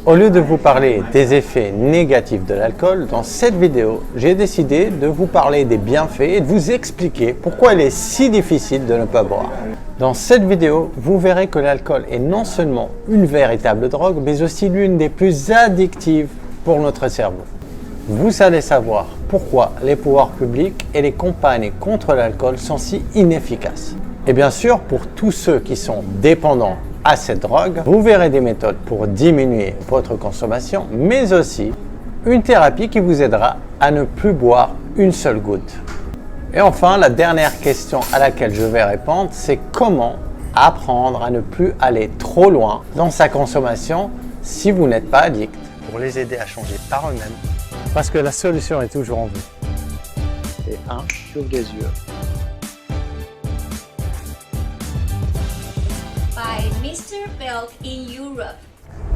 Au lieu de vous parler des effets négatifs de l'alcool, dans cette vidéo, j'ai décidé de vous parler des bienfaits et de vous expliquer pourquoi il est si difficile de ne pas boire. Dans cette vidéo, vous verrez que l'alcool est non seulement une véritable drogue, mais aussi l'une des plus addictives pour notre cerveau. Vous allez savoir pourquoi les pouvoirs publics et les campagnes contre l'alcool sont si inefficaces. Et bien sûr, pour tous ceux qui sont dépendants à cette drogue, vous verrez des méthodes pour diminuer votre consommation, mais aussi une thérapie qui vous aidera à ne plus boire une seule goutte. Et enfin, la dernière question à laquelle je vais répondre, c'est comment apprendre à ne plus aller trop loin dans sa consommation si vous n'êtes pas addict, pour les aider à changer par eux-mêmes, parce que la solution est toujours en vous. Et j'ouvre les yeux. Mr. Belk in Europe.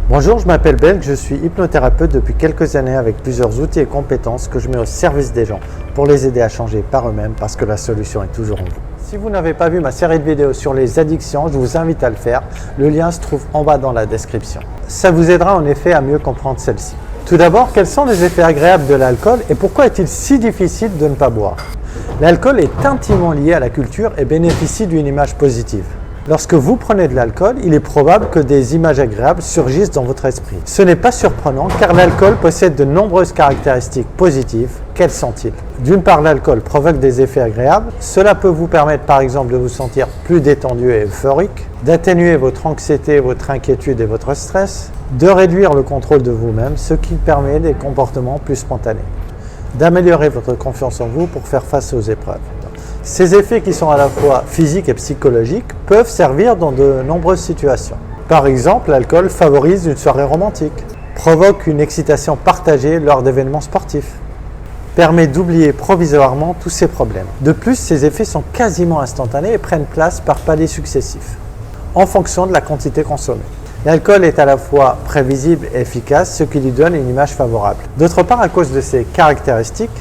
Bonjour, je m'appelle Belk, je suis hypnothérapeute depuis quelques années avec plusieurs outils et compétences que je mets au service des gens pour les aider à changer par eux-mêmes parce que la solution est toujours en vous. Si vous n'avez pas vu ma série de vidéos sur les addictions, je vous invite à le faire. Le lien se trouve en bas dans la description. Ça vous aidera en effet à mieux comprendre celle-ci. Tout d'abord, quels sont les effets agréables de l'alcool et pourquoi est-il si difficile de ne pas boire? L'alcool est intimement lié à la culture et bénéficie d'une image positive. Lorsque vous prenez de l'alcool, il est probable que des images agréables surgissent dans votre esprit. Ce n'est pas surprenant car l'alcool possède de nombreuses caractéristiques positives. Quelles sont-ils? D'une part, l'alcool provoque des effets agréables. Cela peut vous permettre par exemple de vous sentir plus détendu et euphorique, d'atténuer votre anxiété, votre inquiétude et votre stress, de réduire le contrôle de vous-même, ce qui permet des comportements plus spontanés, d'améliorer votre confiance en vous pour faire face aux épreuves. Ces effets qui sont à la fois physiques et psychologiques peuvent servir dans de nombreuses situations. Par exemple, l'alcool favorise une soirée romantique, provoque une excitation partagée lors d'événements sportifs, permet d'oublier provisoirement tous ces problèmes. De plus, ces effets sont quasiment instantanés et prennent place par paliers successifs, en fonction de la quantité consommée. L'alcool est à la fois prévisible et efficace, ce qui lui donne une image favorable. D'autre part, à cause de ses caractéristiques,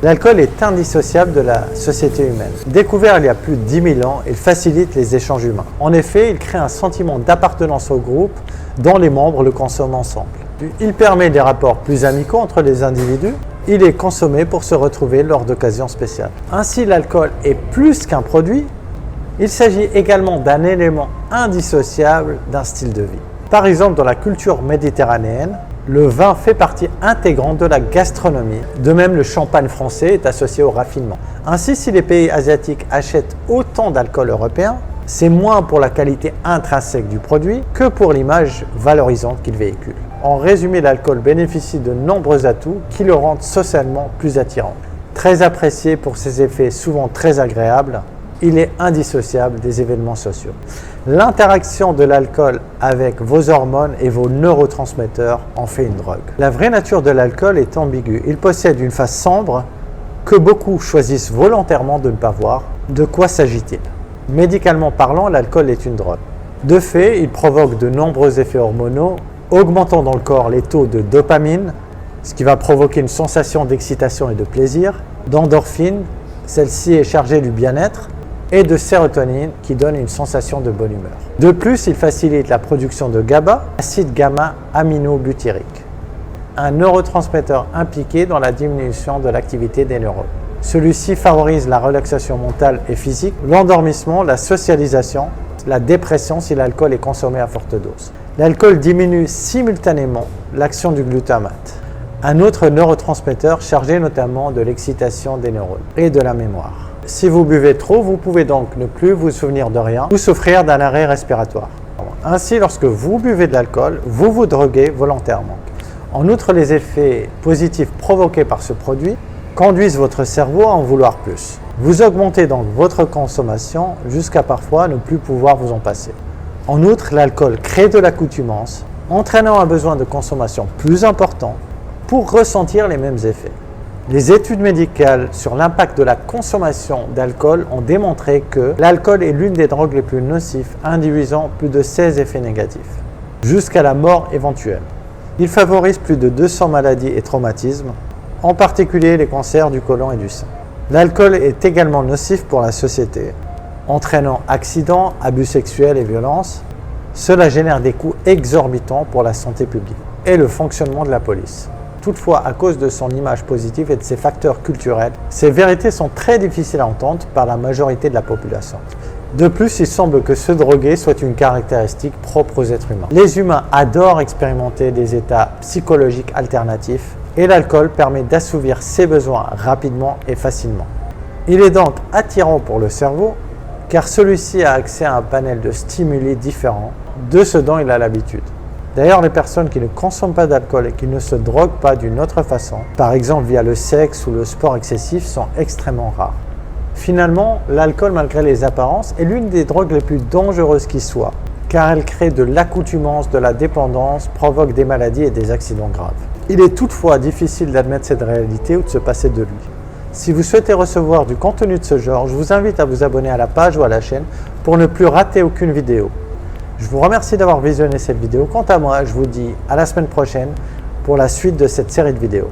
l'alcool est indissociable de la société humaine. Découvert il y a plus de 10 000 ans, il facilite les échanges humains. En effet, il crée un sentiment d'appartenance au groupe dont les membres le consomment ensemble. Il permet des rapports plus amicaux entre les individus. Il est consommé pour se retrouver lors d'occasions spéciales. Ainsi, l'alcool est plus qu'un produit. Il s'agit également d'un élément indissociable d'un style de vie. Par exemple, dans la culture méditerranéenne, le vin fait partie intégrante de la gastronomie. De même, le champagne français est associé au raffinement. Ainsi, si les pays asiatiques achètent autant d'alcool européen, c'est moins pour la qualité intrinsèque du produit que pour l'image valorisante qu'il véhicule. En résumé, l'alcool bénéficie de nombreux atouts qui le rendent socialement plus attirant. Très apprécié pour ses effets souvent très agréables, il est indissociable des événements sociaux. L'interaction de l'alcool avec vos hormones et vos neurotransmetteurs en fait une drogue. La vraie nature de l'alcool est ambiguë. Il possède une face sombre que beaucoup choisissent volontairement de ne pas voir. De quoi s'agit-il? Médicalement parlant, l'alcool est une drogue. De fait, il provoque de nombreux effets hormonaux, augmentant dans le corps les taux de dopamine, ce qui va provoquer une sensation d'excitation et de plaisir, d'endorphine, celle-ci est chargée du bien-être, et de sérotonine qui donne une sensation de bonne humeur. De plus, il facilite la production de GABA, acide gamma-aminobutyrique, un neurotransmetteur impliqué dans la diminution de l'activité des neurones. Celui-ci favorise la relaxation mentale et physique, l'endormissement, la socialisation, la dépression si l'alcool est consommé à forte dose. L'alcool diminue simultanément l'action du glutamate, un autre neurotransmetteur chargé notamment de l'excitation des neurones et de la mémoire. Si vous buvez trop, vous pouvez donc ne plus vous souvenir de rien ou souffrir d'un arrêt respiratoire. Ainsi, lorsque vous buvez de l'alcool, vous vous droguez volontairement. En outre, les effets positifs provoqués par ce produit conduisent votre cerveau à en vouloir plus. Vous augmentez donc votre consommation jusqu'à parfois ne plus pouvoir vous en passer. En outre, l'alcool crée de l'accoutumance, entraînant un besoin de consommation plus important pour ressentir les mêmes effets. Les études médicales sur l'impact de la consommation d'alcool ont démontré que l'alcool est l'une des drogues les plus nocives, induisant plus de 16 effets négatifs, jusqu'à la mort éventuelle. Il favorise plus de 200 maladies et traumatismes, en particulier les cancers du côlon et du sein. L'alcool est également nocif pour la société, entraînant accidents, abus sexuels et violences. Cela génère des coûts exorbitants pour la santé publique. et le fonctionnement de la police. Toutefois, à cause de son image positive et de ses facteurs culturels, ces vérités sont très difficiles à entendre par la majorité de la population. De plus, il semble que se droguer soit une caractéristique propre aux êtres humains. Les humains adorent expérimenter des états psychologiques alternatifs et l'alcool permet d'assouvir ces besoins rapidement et facilement. Il est donc attirant pour le cerveau car celui-ci a accès à un panel de stimuli différents de ce dont il a l'habitude. D'ailleurs, les personnes qui ne consomment pas d'alcool et qui ne se droguent pas d'une autre façon, par exemple via le sexe ou le sport excessif, sont extrêmement rares. Finalement, l'alcool, malgré les apparences, est l'une des drogues les plus dangereuses qui soit, car elle crée de l'accoutumance, de la dépendance, provoque des maladies et des accidents graves. Il est toutefois difficile d'admettre cette réalité ou de se passer de lui. Si vous souhaitez recevoir du contenu de ce genre, je vous invite à vous abonner à la page ou à la chaîne pour ne plus rater aucune vidéo. Je vous remercie d'avoir visionné cette vidéo. Quant à moi, je vous dis à la semaine prochaine pour la suite de cette série de vidéos.